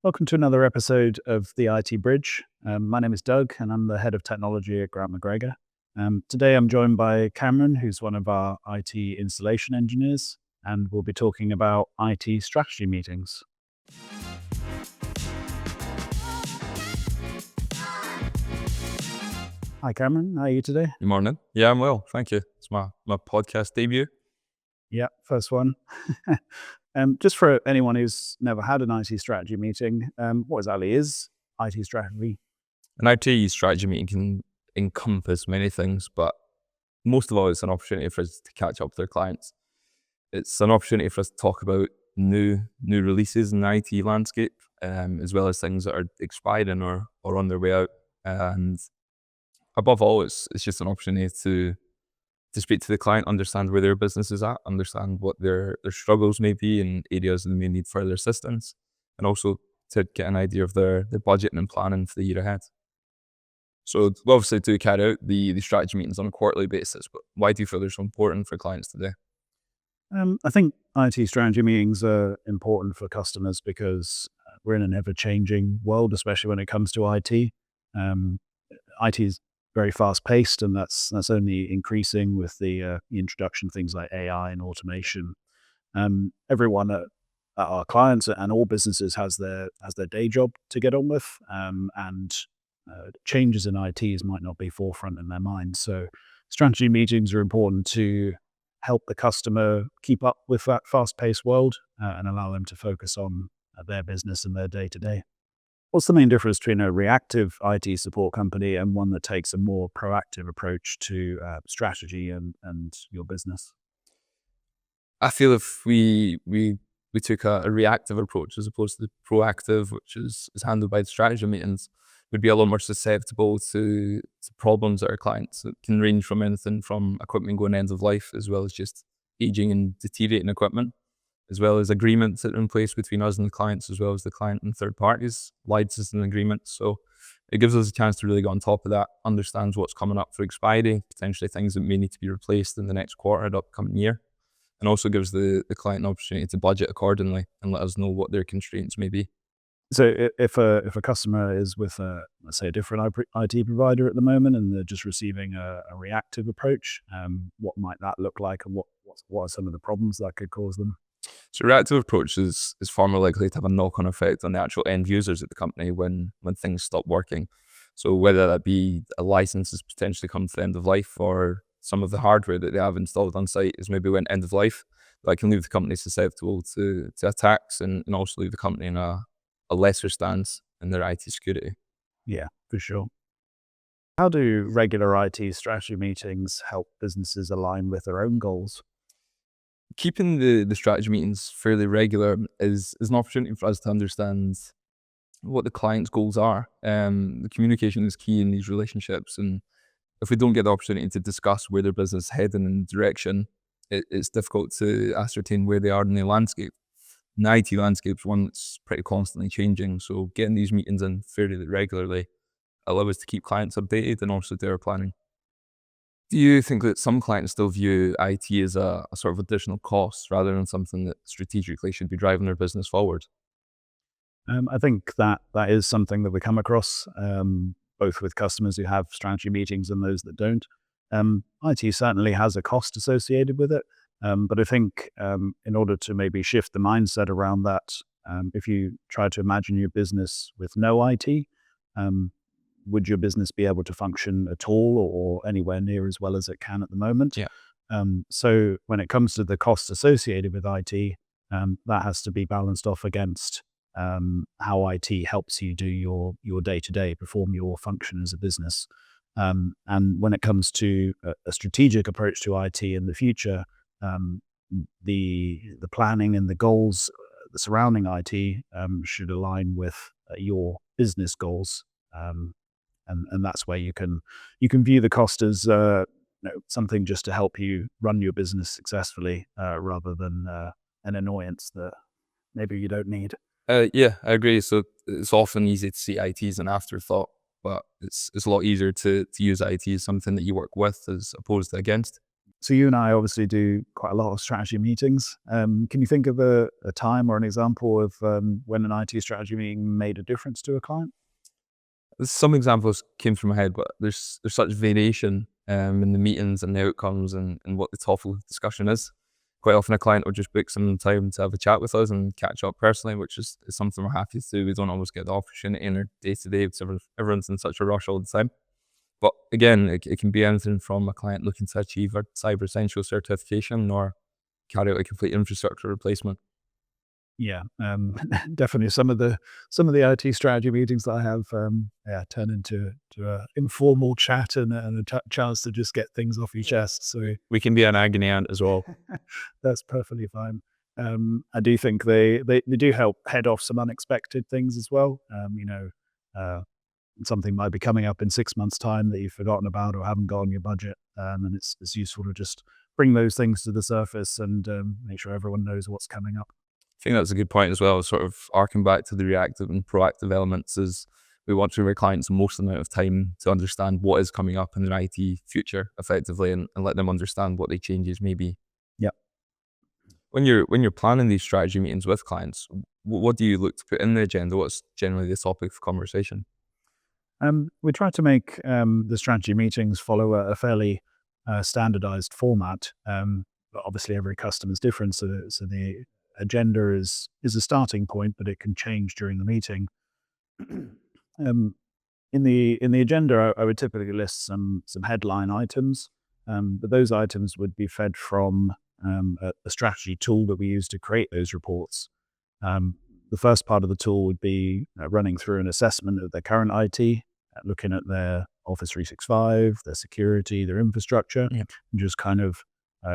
Welcome to another episode of the IT Bridge. My name is Doug, and I'm the head of technology at McGregor. Today, I'm joined by Cameron, who's one of our IT installation engineers, and we'll be talking about IT strategy meetings. Hi, Cameron. How are you today? Good morning. Yeah, I'm well. Thank you. It's my podcast debut. Yeah, first one. Just for anyone who's never had an IT strategy meeting, what exactly is IT strategy? An IT strategy meeting can encompass many things, but most of all, it's an opportunity for us to catch up with our clients. It's an opportunity for us to talk about new releases in the IT landscape, as well as things that are expiring or on their way out. And above all, it's just an opportunity to speak to the client, understand where their business is at, understand what their struggles may be and areas that they may need further assistance, and also to get an idea of their budgeting and planning for the year ahead. So we obviously do carry out the strategy meetings on a quarterly basis, but why do you feel they're so important for clients today? I think IT strategy meetings are important for customers because we're in an ever-changing world, especially when it comes to IT. IT is very fast-paced, and that's only increasing with the introduction of things like AI and automation. Everyone at our clients and all businesses has their day job to get on with, and changes in ITs might not be forefront in their minds. So strategy meetings are important to help the customer keep up with that fast-paced world and allow them to focus on their business and their day-to-day. What's the main difference between a reactive IT support company and one that takes a more proactive approach to strategy and your business? I feel if we took a reactive approach as opposed to the proactive, which is handled by the strategy meetings, we'd be a lot more susceptible to problems that our clients. It can range from anything from equipment going end of life, as well as just aging and deteriorating equipment, as well as agreements that are in place between us and the clients, as well as the client and third parties, licensing agreements. So it gives us a chance to really get on top of that, understand what's coming up for expiry, potentially things that may need to be replaced in the next quarter, the upcoming year, and also gives the client an opportunity to budget accordingly and let us know what their constraints may be. So if a customer is with let's say a different IT provider at the moment and they're just receiving a reactive approach, what might that look like, and what are some of the problems that could cause them? So reactive approach is far more likely to have a knock-on effect on the actual end users at the company when things stop working. So whether that be a license is potentially come to the end of life, or some of the hardware that they have installed on site is maybe went end of life, that can leave the company susceptible to attacks and also leave the company in a lesser stance in their IT security. Yeah, for sure. How do regular IT strategy meetings help businesses align with their own goals? Keeping the strategy meetings fairly regular is an opportunity for us to understand what the client's goals are. The communication is key in these relationships, and if we don't get the opportunity to discuss where their business is heading in direction, it's difficult to ascertain where they are in the landscape. And the IT landscape is one that's pretty constantly changing, so getting these meetings in fairly regularly allow us to keep clients updated and also do our planning. Do you think that some clients still view IT as a sort of additional cost rather than something that strategically should be driving their business forward? I think that is something that we come across, both with customers who have strategy meetings and those that don't. IT certainly has a cost associated with it, but I think in order to maybe shift the mindset around that, if you try to imagine your business with no IT, would your business be able to function at all or anywhere near as well as it can at the moment? Yeah. So when it comes to the costs associated with IT, that has to be balanced off against how IT helps you do your day-to-day, perform your function as a business. And when it comes to a strategic approach to IT in the future, the planning and the goals surrounding IT should align with your business goals. And that's where you can view the cost as something just to help you run your business successfully, rather than an annoyance that maybe you don't need. Yeah, I agree. So it's often easy to see IT as an afterthought, but it's a lot easier to use IT as something that you work with as opposed to against. So you and I obviously do quite a lot of strategy meetings. Can you think of a time or an example of when an IT strategy meeting made a difference to a client? Some examples came from my head, but there's such variation in the meetings and the outcomes and what the topic of discussion is. Quite often a client will just book some time to have a chat with us and catch up personally, which is something we're happy to do. We don't always get the opportunity in our day-to-day because everyone's in such a rush all the time. But again, it can be anything from a client looking to achieve a Cyber Essential certification or carry out a complete infrastructure replacement. Yeah, definitely. Some of the IT strategy meetings that I have, turn into a informal chat and a chance to just get things off your chest. So We can be an agony aunt as well. that's perfectly fine. I do think they do help head off some unexpected things as well. Uh, something might be coming up in 6 months' time that you've forgotten about or haven't got on your budget, and it's useful to just bring those things to the surface and make sure everyone knows what's coming up. I think that's a good point as well, sort of arcing back to the reactive and proactive elements is we want to give our clients the most amount of time to understand what is coming up in their IT future effectively and let them understand what the changes may be. Yep. When you're planning these strategy meetings with clients, what do you look to put in the agenda? What's generally the topic of conversation? We try to make the strategy meetings follow a fairly standardized format. But obviously, every customer is different, so the agenda is a starting point, but it can change during the meeting. um, in the agenda, I would typically list some headline items, but those items would be fed from a strategy tool that we use to create those reports. Um, the first part of the tool would be running through an assessment of their current IT, looking at their Office 365, their security, their infrastructure, Yeah. and just kind of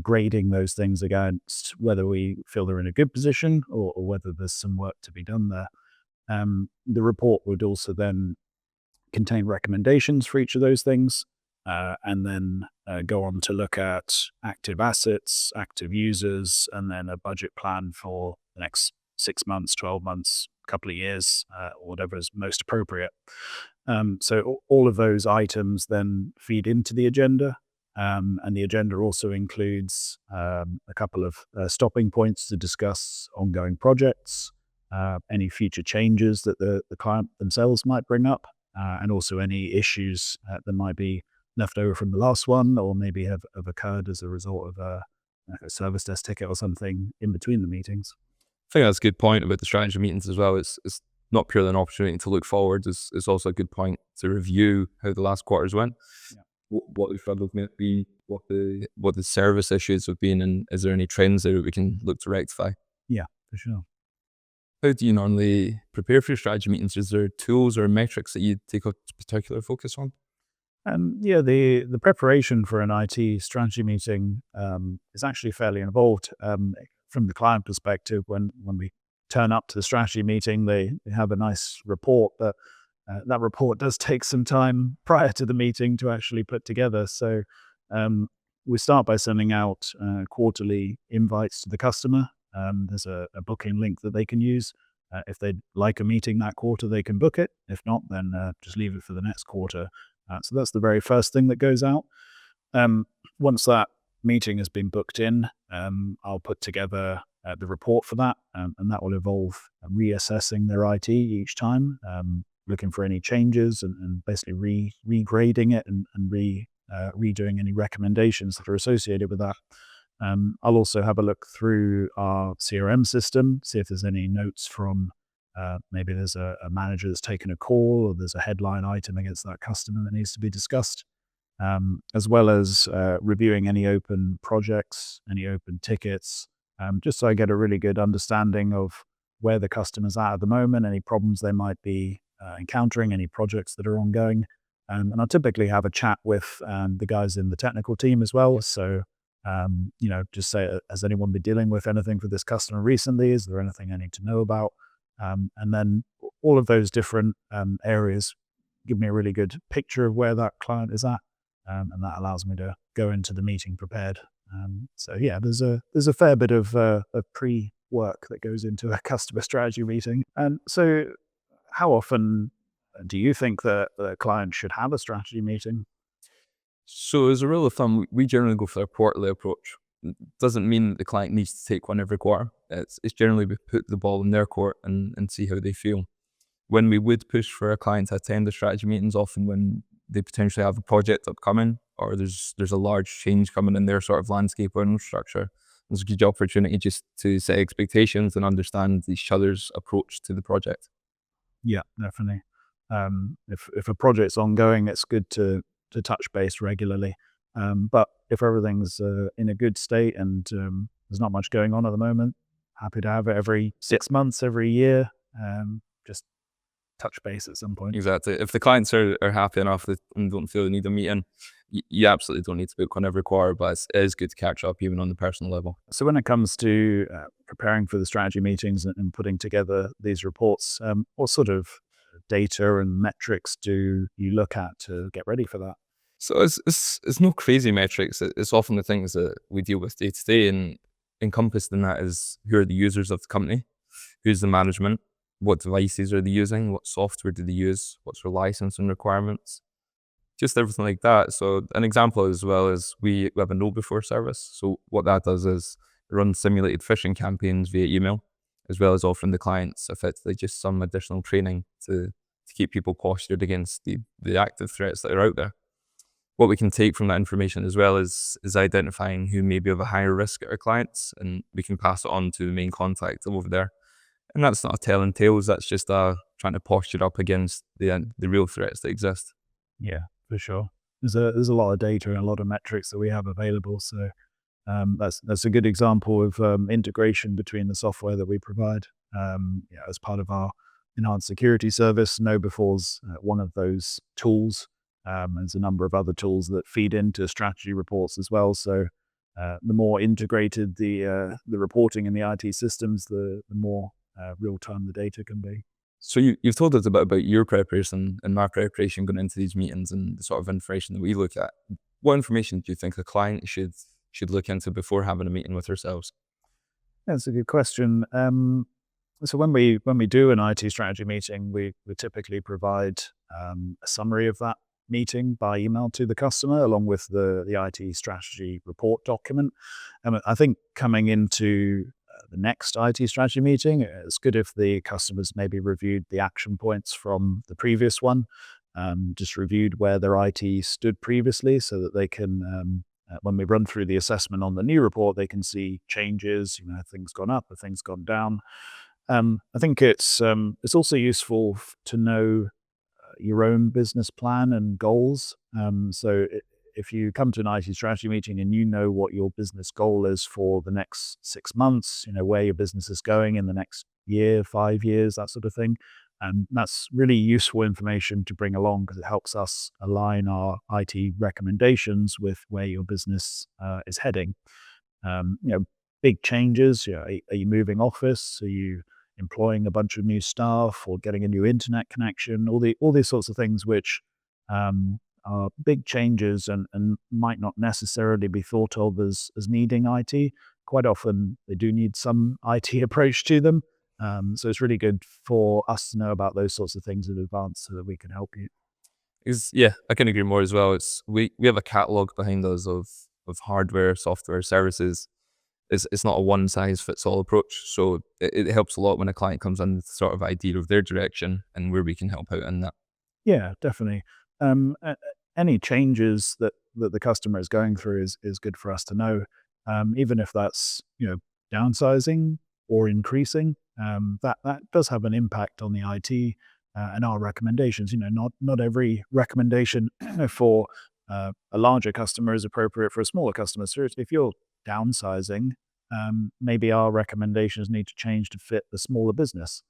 grading those things against whether we feel they're in a good position or whether there's some work to be done there. The report would also then contain recommendations for each of those things, and then go on to look at active assets, active users, and then a budget plan for the next 6 months, 12 months, couple of years, or whatever is most appropriate. So all of those items then feed into the agenda. And the agenda also includes a couple of stopping points to discuss ongoing projects, any future changes that the client themselves might bring up, and also any issues that might be left over from the last one or maybe have occurred as a result of a service desk ticket or something in between the meetings. I think that's a good point about the strategy meetings as well. It's not purely an opportunity to look forward. It's also a good point to review how the last quarters went, Yeah. what the struggles may be, what the service issues have been, and is there any trends there that we can look to rectify? Yeah, for sure. How do you normally prepare for your strategy meetings? Is there tools or metrics that you take a particular focus on? Yeah, the preparation for an IT strategy meeting is actually fairly involved. From the client perspective, when we turn up to the strategy meeting, they have a nice report, but that report does take some time prior to the meeting to actually put together. So we start by sending out quarterly invites to the customer. There's a booking link that they can use. If they'd like a meeting that quarter, they can book it. If not, then just leave it for the next quarter. So that's the very first thing that goes out. Once that meeting has been booked in, I'll put together the report for that, and that will involve reassessing their IT each time, looking for any changes and basically regrading it and redoing any recommendations that are associated with that. I'll also have a look through our CRM system, see if there's any notes from maybe there's a manager that's taken a call or there's a headline item against that customer that needs to be discussed, as well as reviewing any open projects, any open tickets, just so I get a really good understanding of where the customer's at the moment, any problems they might be encountering, any projects that are ongoing. And I'll typically have a chat with the guys in the technical team as well. So, just say, has anyone been dealing with anything for this customer recently? Is there anything I need to know about? And then all of those different areas give me a really good picture of where that client is at. And that allows me to go into the meeting prepared. So yeah, there's a fair bit of pre-work that goes into a customer strategy meeting. And so how often do you think that the client should have a strategy meeting? So as a rule of thumb, we generally go for a quarterly approach. Doesn't mean that the client needs to take one every quarter. It's generally we put the ball in their court and see how they feel. When we would push for a client to attend the strategy meetings, often when they potentially have a project upcoming or there's a large change coming in their sort of landscape or infrastructure, there's a good opportunity just to set expectations and understand each other's approach to the project. Yeah, definitely. If a project's ongoing, it's good to touch base regularly. But if everything's in a good state and there's not much going on at the moment, happy to have it every 6 months, every year. Just touch base at some point. Exactly. If the clients are happy enough and don't feel they need a meeting, you absolutely don't need to book one every quarter, but it is good to catch up even on the personal level. So when it comes to preparing for the strategy meetings and putting together these reports, what sort of data and metrics do you look at to get ready for that? So it's no crazy metrics. It's often the things that we deal with day to day, and encompassed in that is who are the users of the company, who's the management, what devices are they using, what software do they use, what's their licensing requirements, just everything like that. So an example as well is we have a know before service. So what that does is run simulated phishing campaigns via email, as well as offering the clients effectively just some additional training to keep people postured against the active threats that are out there. What we can take from that information as well is identifying who may be of a higher risk at our clients, and we can pass it on to the main contact over there. And that's not a telling tales, that's just trying to posture up against the real threats that exist. Yeah, for sure. There's a lot of data and a lot of metrics that we have available. So that's a good example of integration between the software that we provide. As part of our enhanced security service, KnowBefore's one of those tools. There's a number of other tools that feed into strategy reports as well. So the more integrated the reporting and the IT systems, the more real time the data can be. So you've told us a bit about your preparation and my preparation going into these meetings and the sort of information that we look at. What information do you think a client should look into before having a meeting with ourselves? That's a good question. So when we do an IT strategy meeting, we typically provide a summary of that meeting by email to the customer, along with the IT strategy report document. I think coming into the next IT strategy meeting, it's good if the customers maybe reviewed the action points from the previous one, just reviewed where their IT stood previously, so that they can, when we run through the assessment on the new report, they can see changes. Have things gone up, have things gone down. I think it's also useful to know your own business plan and goals. So if you come to an IT strategy meeting and you know what your business goal is for the next 6 months, where your business is going in the next year, 5 years, that sort of thing, that's really useful information to bring along because it helps us align our IT recommendations with where your business is heading. Big changes. Are you moving office? Are you employing a bunch of new staff or getting a new internet connection? All these sorts of things which are big changes and might not necessarily be thought of as needing IT. Quite often they do need some IT approach to them. So it's really good for us to know about those sorts of things in advance so that we can help you. Yeah, I can agree more as well. It's we have a catalog behind us of hardware, software, services. It's not a one size fits all approach. So it helps a lot when a client comes in with sort of idea of their direction and where we can help out in that. Yeah, definitely. Any changes that the customer is going through is good for us to know, even if that's downsizing or increasing. That does have an impact on the IT and our recommendations. Not every recommendation for a larger customer is appropriate for a smaller customer. So if you're downsizing, maybe our recommendations need to change to fit the smaller business.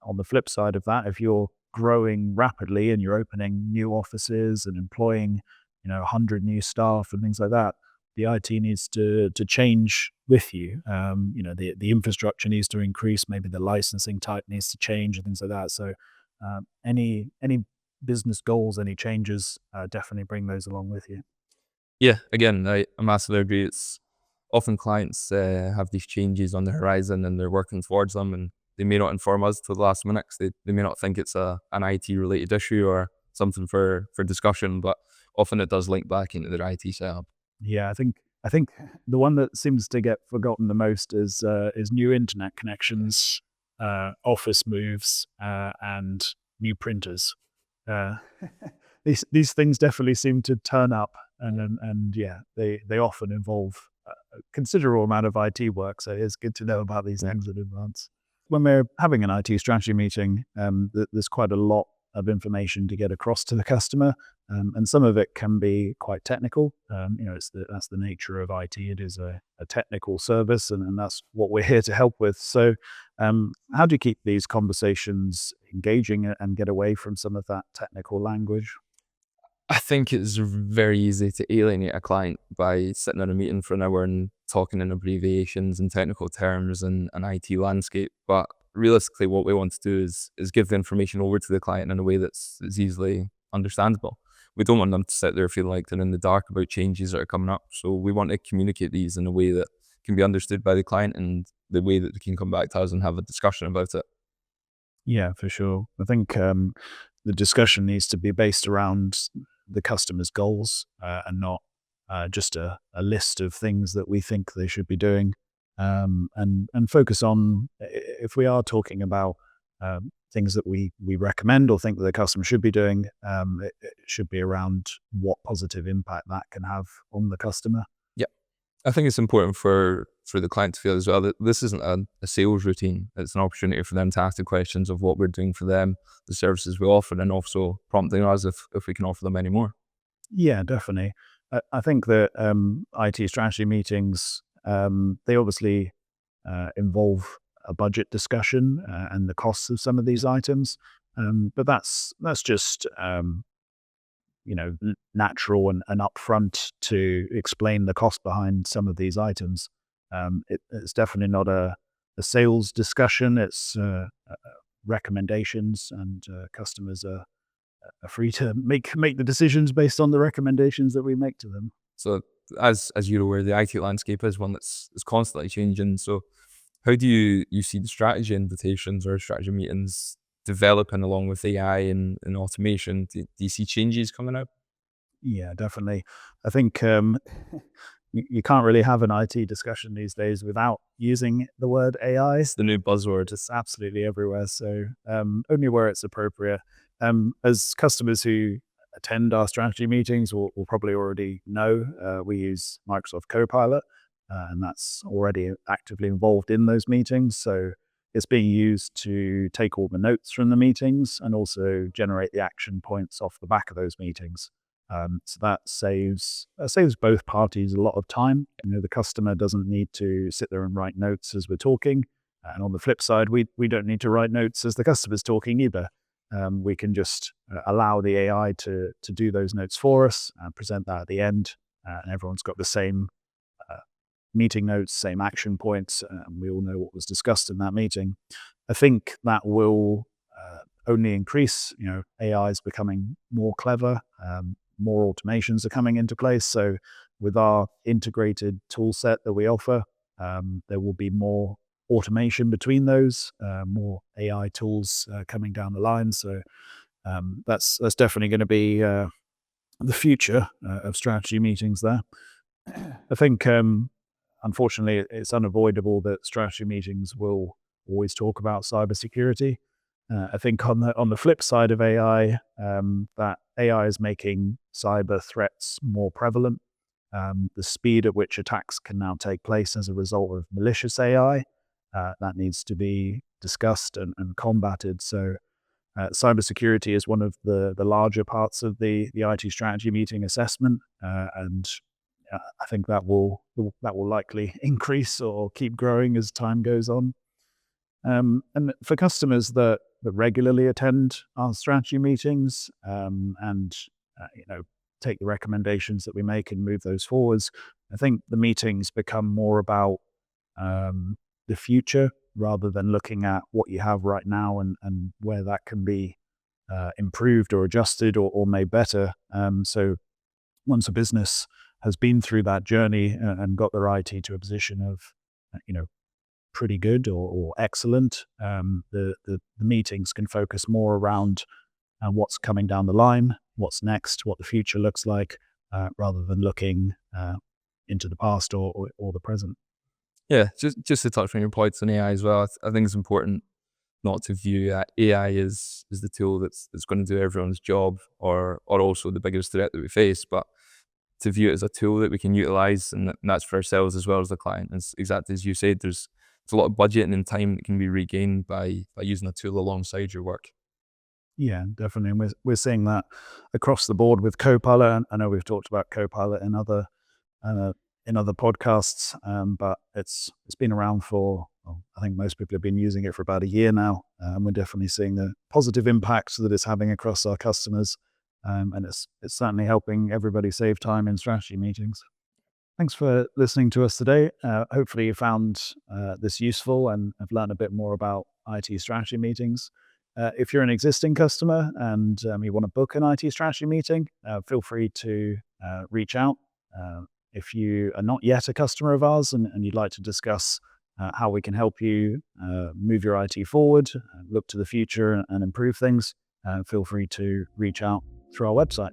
On the flip side of that, if you're growing rapidly and you're opening new offices and employing 100 new staff and things like that, the IT needs to change with you. The infrastructure needs to increase, maybe the licensing type needs to change and things like that. So any business goals, any changes, definitely bring those along with you. Yeah, again, I massively agree. It's often clients have these changes on the horizon and they're working towards them, and they may not inform us till the last minute. They may not think it's an IT related issue or something for discussion, but often it does link back into their IT setup. Yeah, I think the one that seems to get forgotten the most is new internet connections, office moves, and new printers. Uh, these things definitely seem to turn up, and yeah, they often involve a considerable amount of IT work. So it's good to know about these things in advance. When we're having an IT strategy meeting, there's quite a lot of information to get across to the customer, and some of it can be quite technical. That's the nature of IT. It is a technical service, and that's what we're here to help with. So, how do you keep these conversations engaging and get away from some of that technical language? I think it's very easy to alienate a client by sitting in a meeting for an hour and talking in abbreviations and technical terms and an IT landscape. But realistically, what we want to do is give the information over to the client in a way that's easily understandable. We don't want them to sit there feeling like they're in the dark about changes that are coming up. So we want to communicate these in a way that can be understood by the client and the way that they can come back to us and have a discussion about it. Yeah, for sure. I think the discussion needs to be based around the customer's goals, and not just a list of things that we think they should be doing, and focus on if we are talking about things that we recommend or think that the customer should be doing, it should be around what positive impact that can have on the customer. Yeah. I think it's important for the client to feel as well that this isn't a sales routine. It's an opportunity for them to ask the questions of what we're doing for them, the services we offer, and also prompting us if we can offer them any more. Yeah, definitely. I think that IT strategy meetings, they obviously involve a budget discussion and the costs of some of these items, but that's just natural and upfront to explain the cost behind some of these items. It's definitely not a sales discussion. It's recommendations, and customers are free to make the decisions based on the recommendations that we make to them. So as you're aware, the IT landscape is one that's is constantly changing. So how do you see the strategy invitations or strategy meetings developing along with AI and automation? Do you see changes coming up? Yeah, definitely. I think you can't really have an IT discussion these days without using the word AI. It's the new buzzword. It's absolutely everywhere. So only where it's appropriate. As customers who attend our strategy meetings will probably already know, we use Microsoft Copilot, and that's already actively involved in those meetings. So it's being used to take all the notes from the meetings and also generate the action points off the back of those meetings. So that saves both parties a lot of time. The customer doesn't need to sit there and write notes as we're talking, and on the flip side, we don't need to write notes as the customer's talking either. We can just allow the AI to do those notes for us and present that at the end, and everyone's got the same meeting notes, same action points, and we all know what was discussed in that meeting. I think that will only increase. AI is becoming more clever. More automations are coming into place. So with our integrated tool set that we offer, there will be more automation between those, more AI tools coming down the line. So that's definitely going to be the future of strategy meetings there. I think, unfortunately, it's unavoidable that strategy meetings will always talk about cybersecurity. I think on the flip side of AI, that AI is making cyber threats more prevalent. The speed at which attacks can now take place as a result of malicious AI, that needs to be discussed and combated. So cybersecurity is one of the larger parts of the IT strategy meeting assessment, and I think that will likely increase or keep growing as time goes on. And for customers that regularly attend our strategy meetings, and take the recommendations that we make and move those forwards, I think the meetings become more about the future rather than looking at what you have right now and where that can be improved or adjusted or made better. So once a business has been through that journey and got their IT to a position of pretty good or excellent, the meetings can focus more around what's coming down the line, what's next, what the future looks like, rather than looking into the past or the present. Yeah, just to touch on your points on AI as well, I think it's important not to view AI as the tool that's going to do everyone's job or also the biggest threat that we face, but to view it as a tool that we can utilize, and that's for ourselves as well as the client. It's exactly as you said, there's a lot of budget and time that can be regained by using a tool alongside your work. Yeah, definitely. And we're seeing that across the board with Copilot. I know we've talked about Copilot in other podcasts, but it's been around for, well, I think most people have been using it for about a year now, and we're definitely seeing the positive impacts that it's having across our customers, and it's certainly helping everybody save time in strategy meetings. Thanks for listening to us today. Hopefully you found this useful and have learned a bit more about IT strategy meetings. If you're an existing customer and you want to book an IT strategy meeting, feel free to reach out. If you are not yet a customer of ours and you'd like to discuss how we can help you move your IT forward, look to the future and improve things, feel free to reach out through our website.